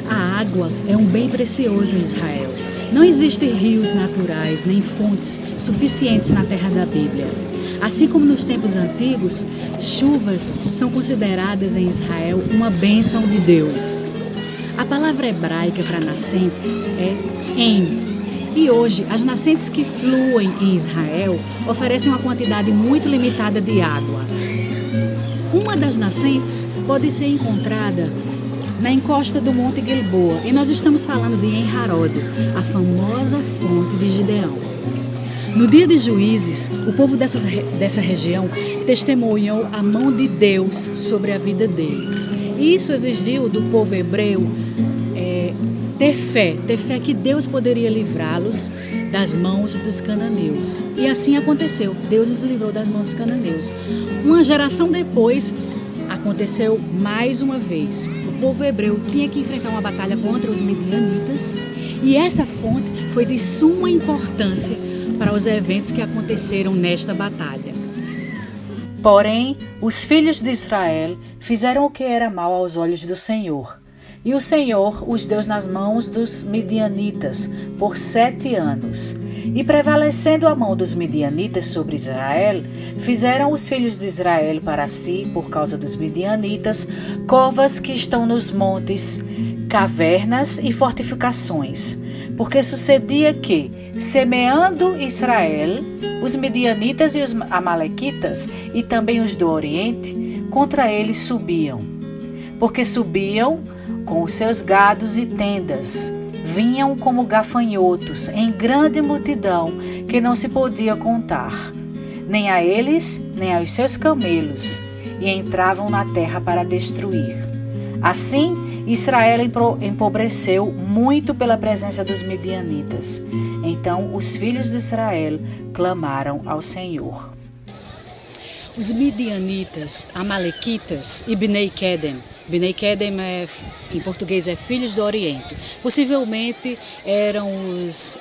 A água é um bem precioso em Israel. Não existem rios naturais nem fontes suficientes na terra da Bíblia. Assim como nos tempos antigos, chuvas são consideradas em Israel uma bênção de Deus. A palavra hebraica para nascente é em. E hoje, as nascentes que fluem em Israel oferecem uma quantidade muito limitada de água. Uma das nascentes pode ser encontrada na encosta do Monte Gilboa, e nós estamos falando de En-Harod, a famosa fonte de Gideão. No dia de Juízes, o povo dessa região testemunhou a mão de Deus sobre a vida deles. E isso exigiu do povo hebreu ter fé que Deus poderia livrá-los das mãos dos cananeus. E assim aconteceu, Deus os livrou das mãos dos cananeus. Uma geração depois, aconteceu mais uma vez. O povo hebreu tinha que enfrentar uma batalha contra os midianitas, e essa fonte foi de suma importância para os eventos que aconteceram nesta batalha. Porém, os filhos de Israel fizeram o que era mal aos olhos do Senhor. E o Senhor os deu nas mãos dos midianitas por 7 anos. E prevalecendo a mão dos midianitas sobre Israel, fizeram os filhos de Israel para si, por causa dos midianitas, covas que estão nos montes, cavernas e fortificações. Porque sucedia que, semeando Israel, os midianitas e os amalequitas, e também os do Oriente, contra eles subiam. Porque subiam com os seus gados e tendas, vinham como gafanhotos em grande multidão que não se podia contar, nem a eles, nem aos seus camelos, e entravam na terra para destruir. Assim, Israel empobreceu muito pela presença dos midianitas. Então, os filhos de Israel clamaram ao Senhor. Os midianitas, amalequitas e Bnei Kedem. Bnei Kedem em português é filhos do Oriente. Possivelmente eram os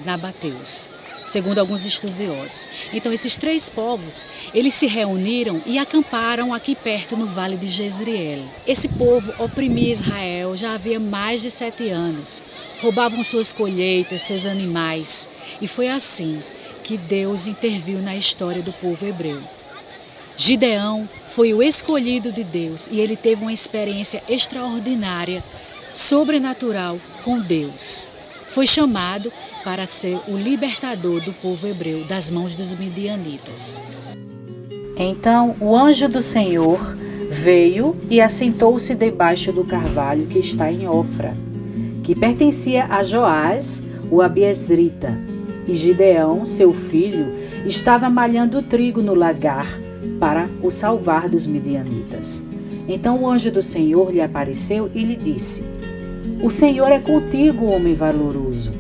nabateus, segundo alguns estudiosos. Então esses 3 povos, eles se reuniram e acamparam aqui perto no Vale de Jezreel. Esse povo oprimia Israel já havia mais de 7 anos. Roubavam suas colheitas, seus animais. E foi assim que Deus interviu na história do povo hebreu. Gideão foi o escolhido de Deus e ele teve uma experiência extraordinária, sobrenatural com Deus. Foi chamado para ser o libertador do povo hebreu das mãos dos midianitas. Então o anjo do Senhor veio e assentou-se debaixo do carvalho que está em Ofra, que pertencia a Joás, o abiezrita. E Gideão, seu filho, estava malhando trigo no lagar, para o salvar dos midianitas. Então o anjo do Senhor lhe apareceu e lhe disse: O Senhor é contigo, homem valoroso.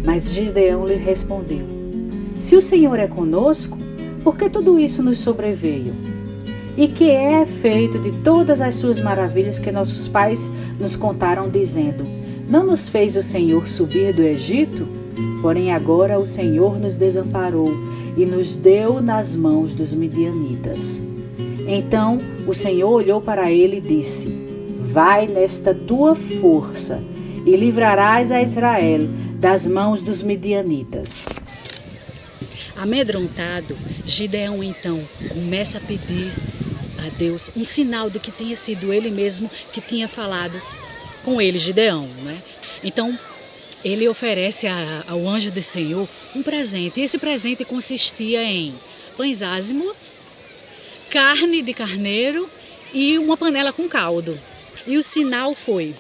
Mas Gideão lhe respondeu: Se o Senhor é conosco, por que tudo isso nos sobreveio? E que é feito de todas as suas maravilhas que nossos pais nos contaram, dizendo: Não nos fez o Senhor subir do Egito? Porém agora o Senhor nos desamparou e nos deu nas mãos dos midianitas. Então o Senhor olhou para ele e disse: Vai nesta tua força e livrarás a Israel das mãos dos midianitas. Amedrontado, Gideão então começa a pedir a Deus um sinal de que tenha sido ele mesmo que tinha falado com ele, Gideão, né? Então ele oferece ao anjo do Senhor um presente. E esse presente consistia em pães ázimos, carne de carneiro e uma panela com caldo. E o sinal foi: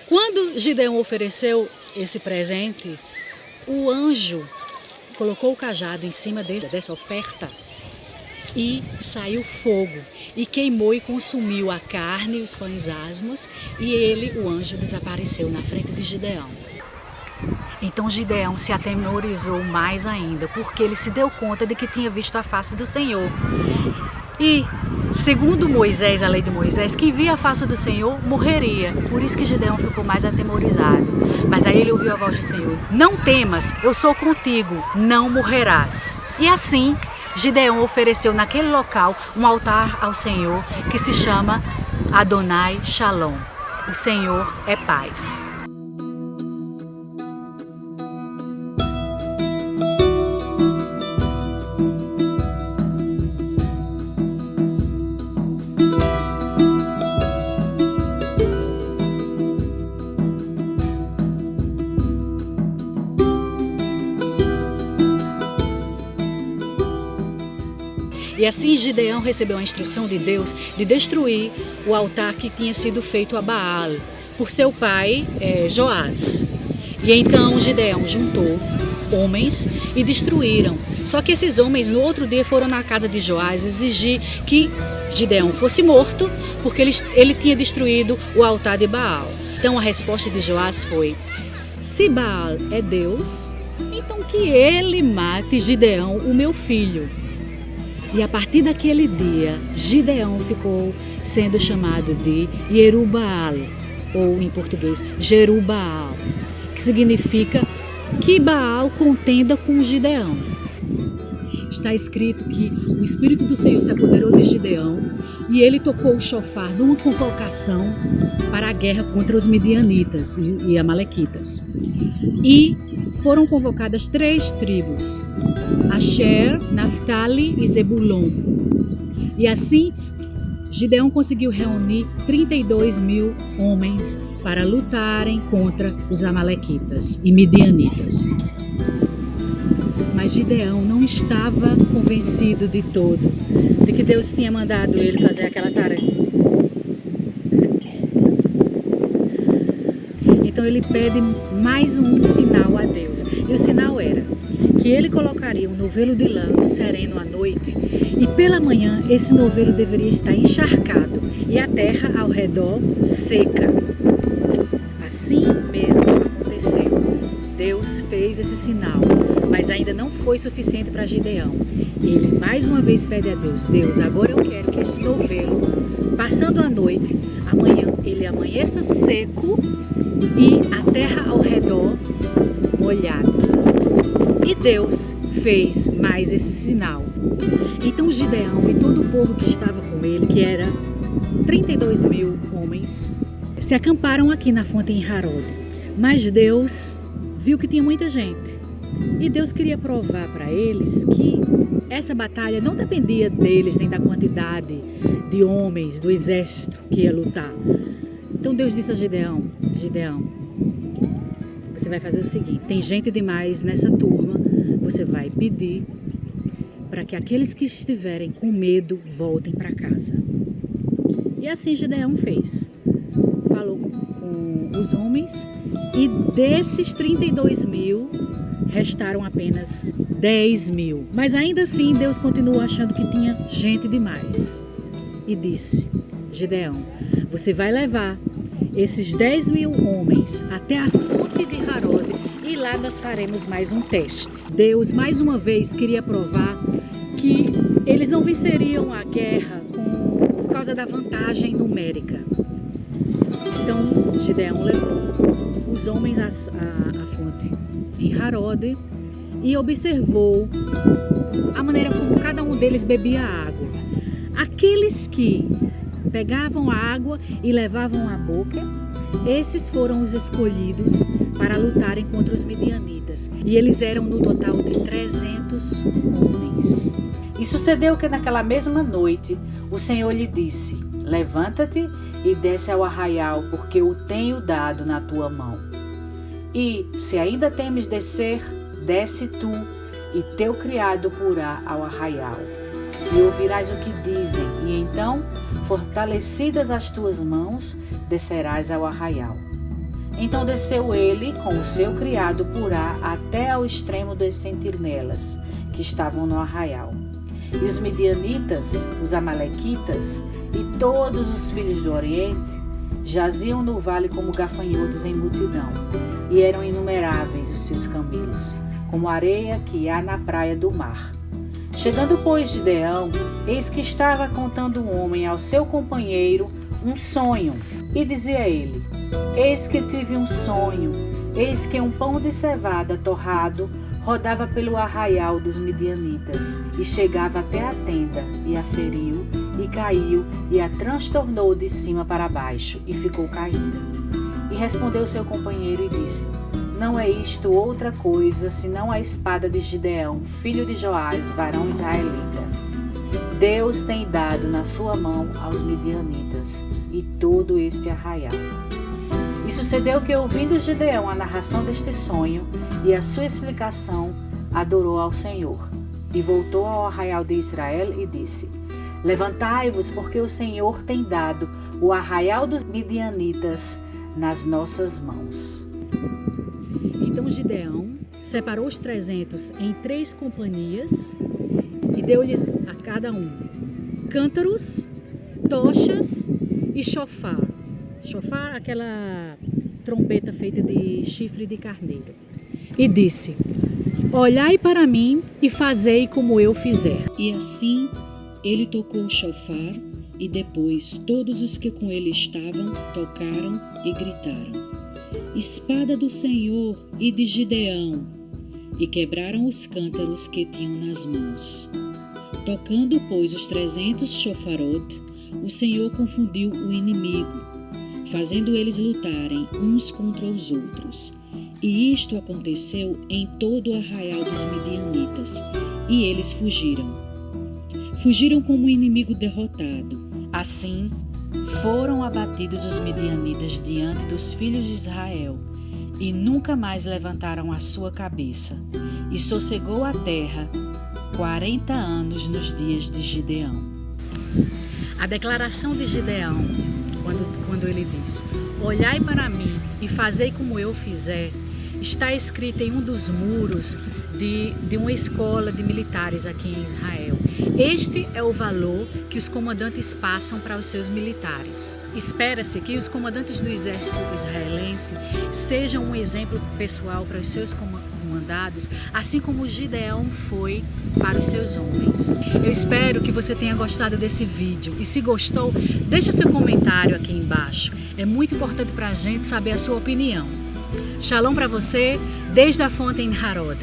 quando Gideão ofereceu esse presente, o anjo colocou o cajado em cima dessa oferta e saiu fogo. E queimou e consumiu a carne e os pães ázimos. E ele, o anjo, desapareceu na frente de Gideão. Então Gideão se atemorizou mais ainda, porque ele se deu conta de que tinha visto a face do Senhor. E Segundo Moisés, a lei de Moisés, quem via a face do Senhor morreria. Por isso que Gideão ficou mais atemorizado. Mas aí ele ouviu a voz do Senhor: não temas, eu sou contigo, não morrerás. E assim, Gideão ofereceu naquele local um altar ao Senhor que se chama Adonai Shalom. O Senhor é paz. E assim Gideão recebeu a instrução de Deus de destruir o altar que tinha sido feito a Baal por seu pai Joás. E então Gideão juntou homens e destruíram. Só que esses homens no outro dia foram na casa de Joás exigir que Gideão fosse morto porque ele tinha destruído o altar de Baal. Então a resposta de Joás foi: se Baal é Deus, então que ele mate Gideão, o meu filho. E a partir daquele dia, Gideão ficou sendo chamado de Jerubaal, ou em português, Jerubaal, que significa que Baal contenda com Gideão. Está escrito que o Espírito do Senhor se apoderou de Gideão e ele tocou o chofar numa convocação para a guerra contra os midianitas e amalequitas. E foram convocadas 3 tribos: Asher, Naftali e Zebulon. E assim, Gideão conseguiu reunir 32.000 homens para lutarem contra os amalequitas e midianitas. Mas Gideão não estava convencido de todo de que Deus tinha mandado ele fazer aquela tarefa. Então ele pede mais um sinal a Deus. E o sinal era que ele colocaria um novelo de lã no sereno à noite e pela manhã esse novelo deveria estar encharcado e a terra ao redor seca. Assim mesmo aconteceu. Deus fez esse sinal, mas ainda não foi suficiente para Gideão. Ele mais uma vez pede a Deus: Deus, agora eu quero que este novelo, passando a noite, amanhã ele amanheça seco e a terra ao redor molhada. E Deus fez mais esse sinal. Então Gideão e todo o povo que estava com ele, que era 32.000 homens, se acamparam aqui na fonte em Harod. Mas Deus viu que tinha muita gente. E Deus queria provar para eles que essa batalha não dependia deles, nem da quantidade de homens, do exército que ia lutar. Então Deus disse a Gideão: Gideão, você vai fazer o seguinte, tem gente demais nessa turma, você vai pedir para que aqueles que estiverem com medo voltem para casa. E assim Gideão fez. Falou com os homens e desses 32.000 restaram apenas 10.000. Mas ainda assim Deus continuou achando que tinha gente demais. E disse: Gideão, você vai levar esses 10.000 homens até a fonte de Harod e lá nós faremos mais um teste. Deus mais uma vez queria provar que eles não venceriam a guerra por causa da vantagem numérica. Então Gideão levou os homens à fonte em Harod e observou a maneira como cada um deles bebia a água. Aqueles que pegavam a água e levavam à boca, esses foram os escolhidos para lutarem contra os midianitas. E eles eram no total de 300 homens. E sucedeu que naquela mesma noite o Senhor lhe disse: levanta-te e desce ao arraial, porque o tenho dado na tua mão. E, se ainda temes descer, desce tu e teu criado porá ao arraial. E ouvirás o que dizem, e então, fortalecidas as tuas mãos, descerás ao arraial. Então desceu ele com o seu criado porá até ao extremo das sentinelas que estavam no arraial. E os midianitas, os amalequitas e todos os filhos do Oriente jaziam no vale como gafanhotos em multidão, e eram inumeráveis os seus camelos, como a areia que há na praia do mar. Chegando, pois, Gideão, eis que estava contando um homem ao seu companheiro um sonho, e dizia ele: Eis que tive um sonho, eis que um pão de cevada torrado rodava pelo arraial dos midianitas, e chegava até a tenda, e a feriu, e caiu, e a transtornou de cima para baixo, e ficou caída. E respondeu seu companheiro e disse: Não é isto outra coisa, senão a espada de Gideão, filho de Joás, varão israelita. Deus tem dado na sua mão aos midianitas, e todo este arraial. E sucedeu que, ouvindo Gideão a narração deste sonho e a sua explicação, adorou ao Senhor. E voltou ao arraial de Israel e disse: Levantai-vos, porque o Senhor tem dado o arraial dos midianitas nas nossas mãos. Então Gideão separou os 300 em 3 companhias e deu-lhes a cada um cântaros, tochas e chofar. Chofar, aquela trombeta feita de chifre de carneiro. E disse: Olhai para mim e fazei como eu fizer. E assim ele tocou o chofar, e depois todos os que com ele estavam tocaram e gritaram: Espada do Senhor e de Gideão! E quebraram os cântaros que tinham nas mãos. Tocando, pois, os 300 chofarot, o Senhor confundiu o inimigo, fazendo eles lutarem uns contra os outros. E isto aconteceu em todo o arraial dos midianitas, e eles fugiram. Fugiram como um inimigo derrotado. Assim, foram abatidos os midianitas diante dos filhos de Israel, e nunca mais levantaram a sua cabeça. E sossegou a terra 40 anos nos dias de Gideão. A declaração de Gideão, quando ele diz: Olhai para mim e fazei como eu fizer, está escrita em um dos muros de uma escola de militares aqui em Israel. Este é o valor que os comandantes passam para os seus militares. Espera-se que os comandantes do exército israelense sejam um exemplo pessoal para os seus comandados, assim como Gideão foi para os seus homens. Eu espero que você tenha gostado desse vídeo, e se gostou, deixa seu comentário aqui embaixo. É muito importante para a gente saber a sua opinião. Shalom para você, desde a fonte em Harod.